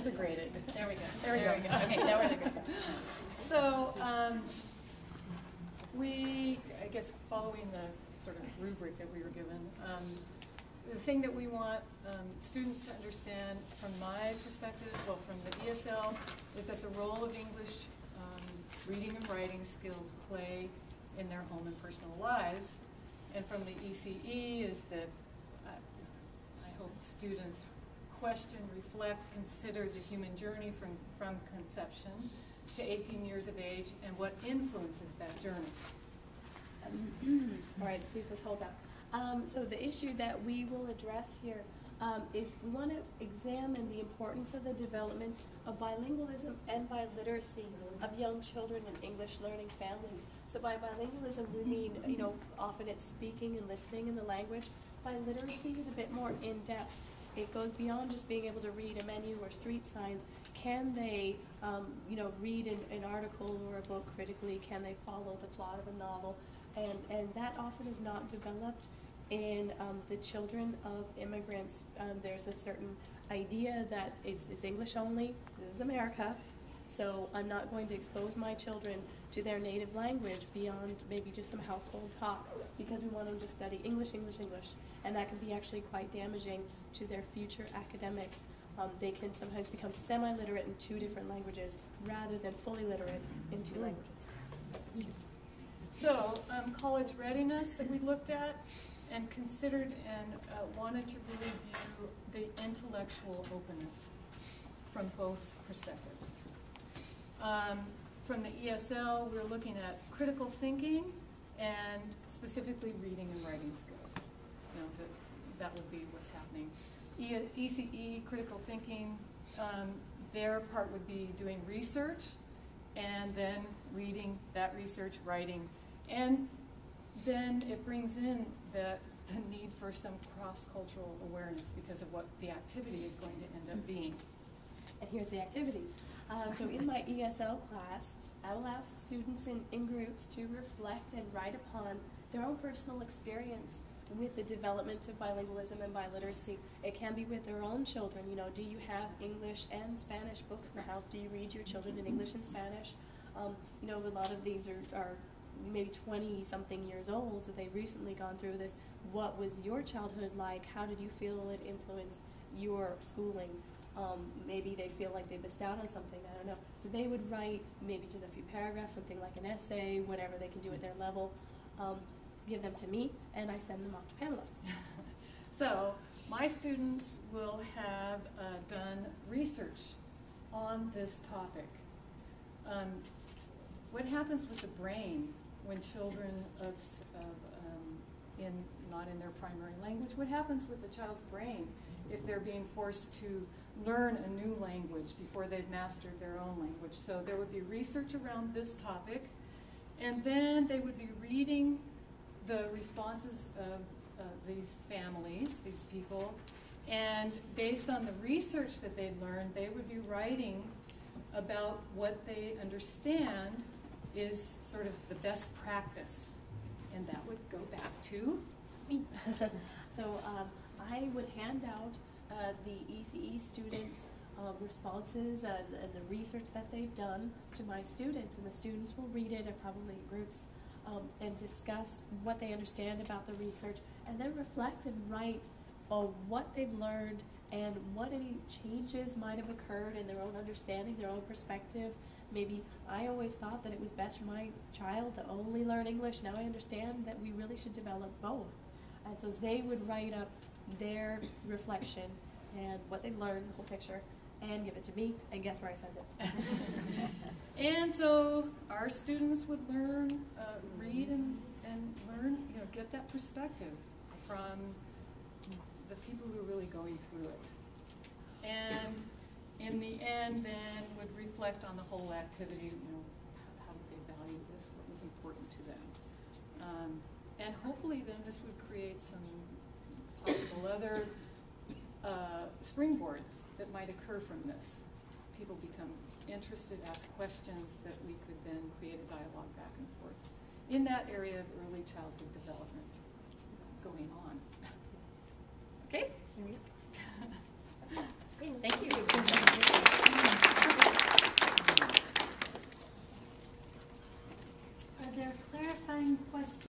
integrated. There we go. There we go. Okay, now we're good. So I guess following the sort of rubric that we were given, the thing that we want students to understand from my perspective, well, from the ESL, is that the role of English reading and writing skills play in their home and personal lives. And from the ECE is that I hope students question, reflect, consider the human journey from conception to 18 years of age and what influences that journey. All right, let's see if this holds up. So the issue that we will address here is we want to examine the importance of the development of bilingualism and biliteracy of young children in English learning families. So by bilingualism we mean, often it's speaking and listening in the language. Biliteracy is a bit more in-depth. It goes beyond just being able to read a menu or street signs. Can they, read an article or a book critically? Can they follow the plot of a novel? And that often is not developed in the children of immigrants. There's a certain idea that it's English only. This is America, so I'm not going to expose my children to their native language beyond maybe just some household talk, because we want them to study English, English, English, and that can be actually quite damaging to their future academics. They can sometimes become semi-literate in 2 different languages rather than fully literate in 2 languages. So college readiness that we looked at and considered and wanted to really view the intellectual openness from both perspectives. From the ESL, we're looking at critical thinking and specifically reading and writing skills. That would be what's happening. ECE, critical thinking, their part would be doing research and then reading that research, writing. And then it brings in the need for some cross-cultural awareness because of what the activity is going to end up being. And here's the activity. So in my ESL class, I will ask students in groups to reflect and write upon their own personal experience with the development of bilingualism and biliteracy. It can be with their own children. Do you have English and Spanish books in the house? Do you read your children in English and Spanish? A lot of these are maybe 20-something years old, so they've recently gone through this. What was your childhood like? How did you feel it influenced your schooling? Maybe they feel like they missed out on something, I don't know. So they would write maybe just a few paragraphs, something like an essay, whatever they can do at their level, give them to me, and I send them off to Pamela. So my students will have done research on this topic. What happens with the brain when children not in their primary language? What happens with the child's brain if they're being forced to learn a new language before they've mastered their own language? So there would be research around this topic, and then they would be reading the responses of these families, these people, and based on the research that they've learned, they would be writing about what they understand is sort of the best practice, and that would go back to me. So I would hand out the ECE students' responses and the research that they've done to my students, and the students will read it, probably in groups, and discuss what they understand about the research, and then reflect and write on what they've learned and what any changes might have occurred in their own understanding, their own perspective. Maybe I always thought that it was best for my child to only learn English. Now I understand that we really should develop both. And so they would write up their reflection and what they've learned, the whole picture, and give it to me, and guess where I send it. And so our students would learn, read and learn, get that perspective from the people who are really going through it. And in the end, then, would reflect on the whole activity, how did they value this, what was important to them. And hopefully then this would create some possible other springboards that might occur from this. People become interested, ask questions that we could then create a dialogue back and forth in that area of early childhood development going on. Okay? Thank you. there clarifying questions?